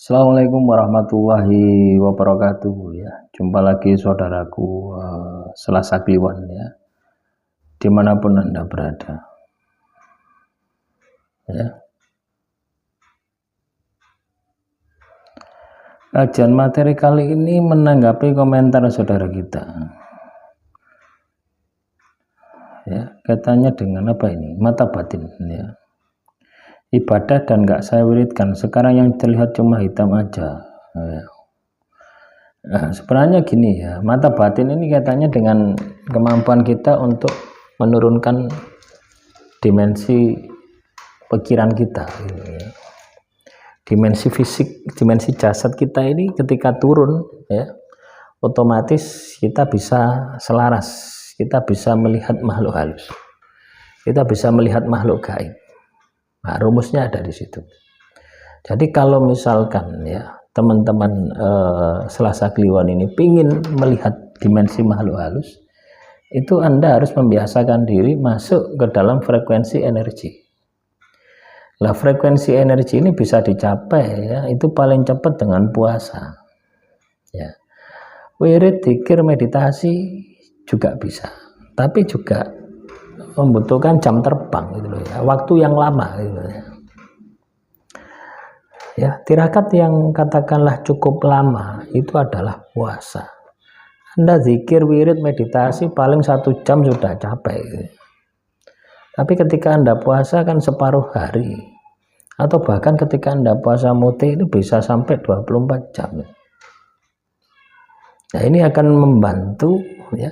Assalamualaikum warahmatullahi wabarakatuh ya. Jumpa lagi saudaraku Selasa Kliwon ya, dimanapun Anda berada ya. Kajian materi kali ini menanggapi komentar saudara kita ya, katanya dengan apa ini, mata batin ya, ibadah dan gak saya wiridkan, sekarang yang terlihat cuma hitam aja ya. Nah, sebenarnya gini ya, mata batin ini katanya dengan kemampuan kita untuk menurunkan dimensi pikiran kita gitu ya. Dimensi fisik, dimensi jasad kita ini ketika turun ya, otomatis kita bisa selaras, kita bisa melihat makhluk halus, kita bisa melihat makhluk gaib. Nah, rumusnya ada di situ. Jadi kalau misalkan ya teman-teman Selasa Kliwon ini pingin melihat dimensi makhluk halus, itu Anda harus membiasakan diri masuk ke dalam frekuensi energi. Lah frekuensi energi ini bisa dicapai ya, itu paling cepat dengan puasa ya. Wirid, dzikir, meditasi juga bisa, tapi juga membutuhkan jam terbang gitu loh ya, waktu yang lama gitu ya. Ya, tirakat yang katakanlah cukup lama itu adalah puasa. Anda zikir, wirid, meditasi paling 1 jam sudah capek gitu. Tapi ketika Anda puasa kan separuh hari, atau bahkan ketika Anda puasa mute itu bisa sampai 24 jam. Nah, ini akan membantu ya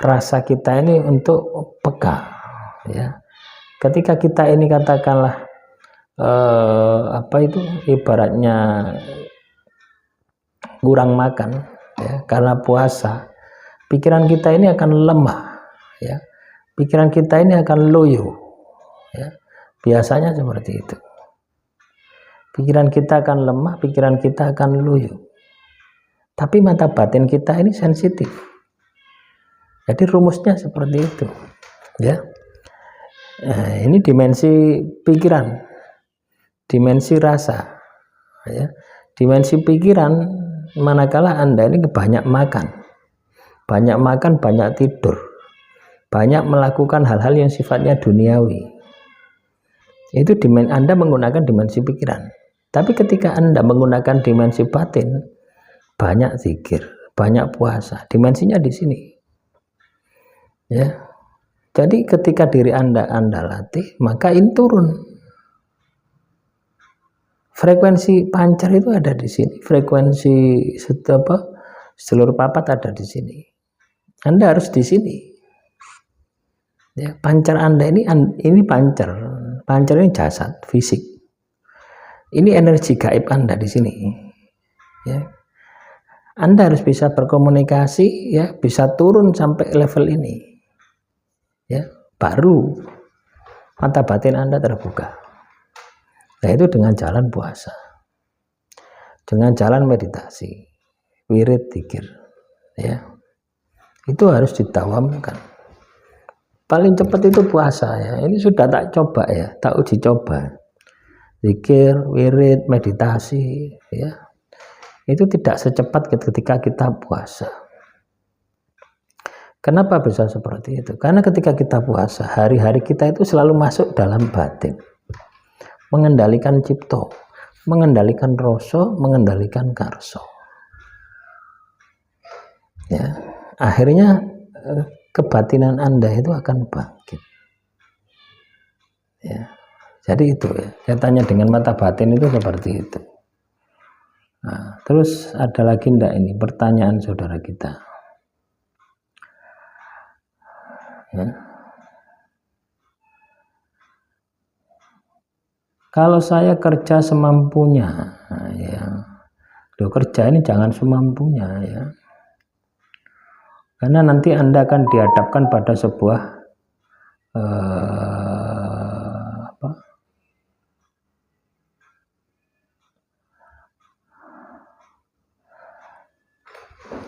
rasa kita ini untuk peka ya. Ketika kita ini katakanlah apa itu ibaratnya kurang makan ya, karena puasa, pikiran kita ini akan lemah ya, pikiran kita ini akan loyo ya, biasanya seperti itu. Pikiran kita akan lemah, pikiran kita akan loyo, tapi mata batin kita ini sensitif. Jadi rumusnya seperti itu ya. Nah, ini dimensi pikiran, dimensi rasa ya. Dimensi pikiran, manakala Anda ini banyak makan, banyak tidur, banyak melakukan hal-hal yang sifatnya duniawi, itu Anda menggunakan dimensi pikiran. Tapi ketika Anda menggunakan dimensi batin, banyak zikir, banyak puasa, dimensinya di sini ya. Jadi ketika diri Anda latih, maka ini turun. Frekuensi pancar itu ada di sini, frekuensi seluruh papat ada di sini. Anda harus di sini. Ya, pancar Anda ini pancar ini jasad, fisik. Ini energi gaib Anda di sini. Ya. Anda harus bisa berkomunikasi ya, bisa turun sampai level ini. Ya, baru mata batin Anda terbuka. Nah, itu dengan jalan puasa, dengan jalan meditasi, wirid, dzikir ya. Itu harus ditawamkan. Paling cepat itu puasa ya. Ini sudah tak coba ya, tak uji coba. Zikir, wirid, meditasi ya. Itu tidak secepat ketika kita puasa. Kenapa bisa seperti itu? Karena ketika kita puasa, hari-hari kita itu selalu masuk dalam batin, mengendalikan cipto, mengendalikan rasa, mengendalikan karso ya. Akhirnya kebatinan Anda itu akan bangkit ya. Jadi itu ya, katanya dengan mata batin itu seperti itu. Nah, terus ada lagi enggak ini pertanyaan saudara kita ya. Kalau saya kerja semampunya ya, loh, kerja ini jangan semampunya ya, karena nanti Anda akan dihadapkan pada sebuah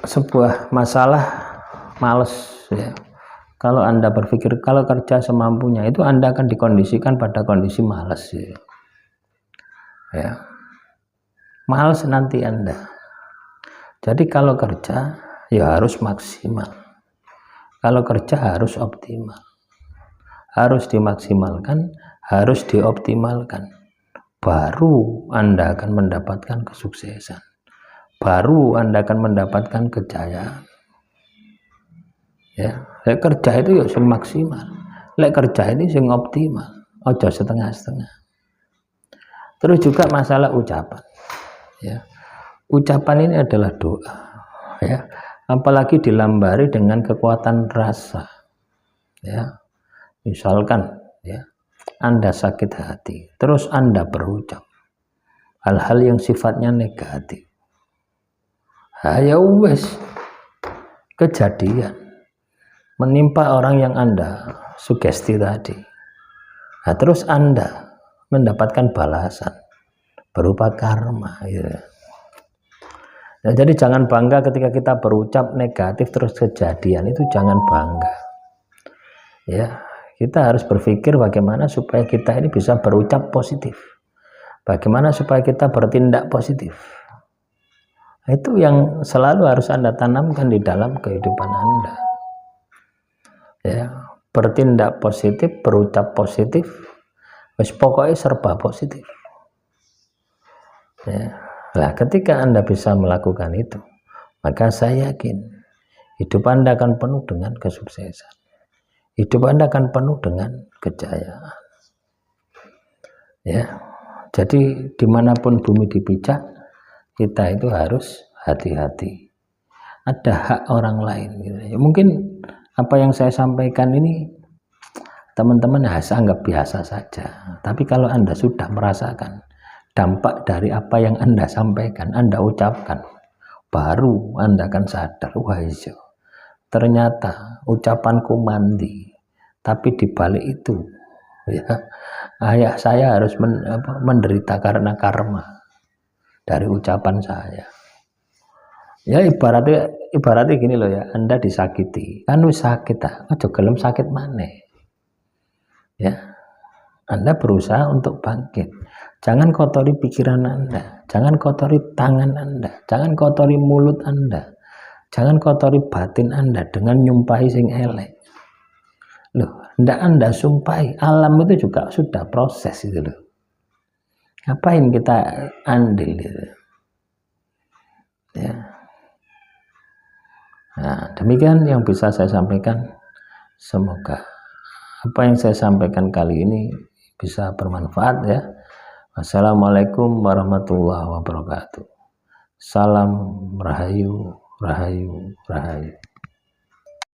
sebuah masalah males ya. Kalau Anda berpikir kalau kerja semampunya, itu Anda akan dikondisikan pada kondisi malas ya. Ya. males nanti Anda. Jadi kalau kerja ya harus maksimal, kalau kerja harus optimal, harus dimaksimalkan, harus dioptimalkan, baru Anda akan mendapatkan kesuksesan, baru Anda akan mendapatkan kejayaan. Ya, lek kerja itu ya sing maksimal, lek kerja ini sing optimal, ojo setengah-setengah. Terus juga masalah ucapan, ya, ucapan ini adalah doa, ya, apalagi dilambari dengan kekuatan rasa, ya. Misalkan, ya, Anda sakit hati, terus Anda berucap hal-hal yang sifatnya negatif, ya wes, kejadian menimpa orang yang Anda sugesti tadi. Nah, terus Anda mendapatkan balasan berupa karma, ya. Nah, jadi jangan bangga ketika kita berucap negatif terus kejadian, itu jangan bangga. Ya, kita harus berpikir bagaimana supaya kita ini bisa berucap positif, bagaimana supaya kita bertindak positif. Nah, itu yang selalu harus Anda tanamkan di dalam kehidupan Anda. Ya, bertindak positif, berucap positif, wis pokoknya serba positif. Ya. Nah, ketika Anda bisa melakukan itu, maka saya yakin hidup Anda akan penuh dengan kesuksesan, hidup Anda akan penuh dengan kejayaan. Ya, jadi dimanapun bumi dipijak, kita itu harus hati-hati. Ada hak orang lain, gitu. Ya, mungkin apa yang saya sampaikan ini teman-teman anggap biasa saja, tapi kalau Anda sudah merasakan dampak dari apa yang Anda sampaikan, Anda ucapkan, baru Anda akan sadar, wah iya, ternyata ucapanku mandi, tapi dibalik itu, ya, ayah saya harus menderita karena karma dari ucapan saya. Ya ibaratnya gini loh ya, Anda disakiti, kan wis sakit aja gelem sakit maneh. Ya, Anda berusaha untuk bangkit. Jangan kotori pikiran Anda, jangan kotori tangan Anda, jangan kotori mulut Anda, jangan kotori batin Anda dengan nyumpahi sing elek. Loh, ndak Anda sumpahi, alam itu juga sudah proses itu loh. Ngapain kita andil gitu. Ya. Nah, demikian yang bisa saya sampaikan. Semoga apa yang saya sampaikan kali ini bisa bermanfaat, ya. Wassalamualaikum warahmatullahi wabarakatuh. Salam rahayu, rahayu, rahayu.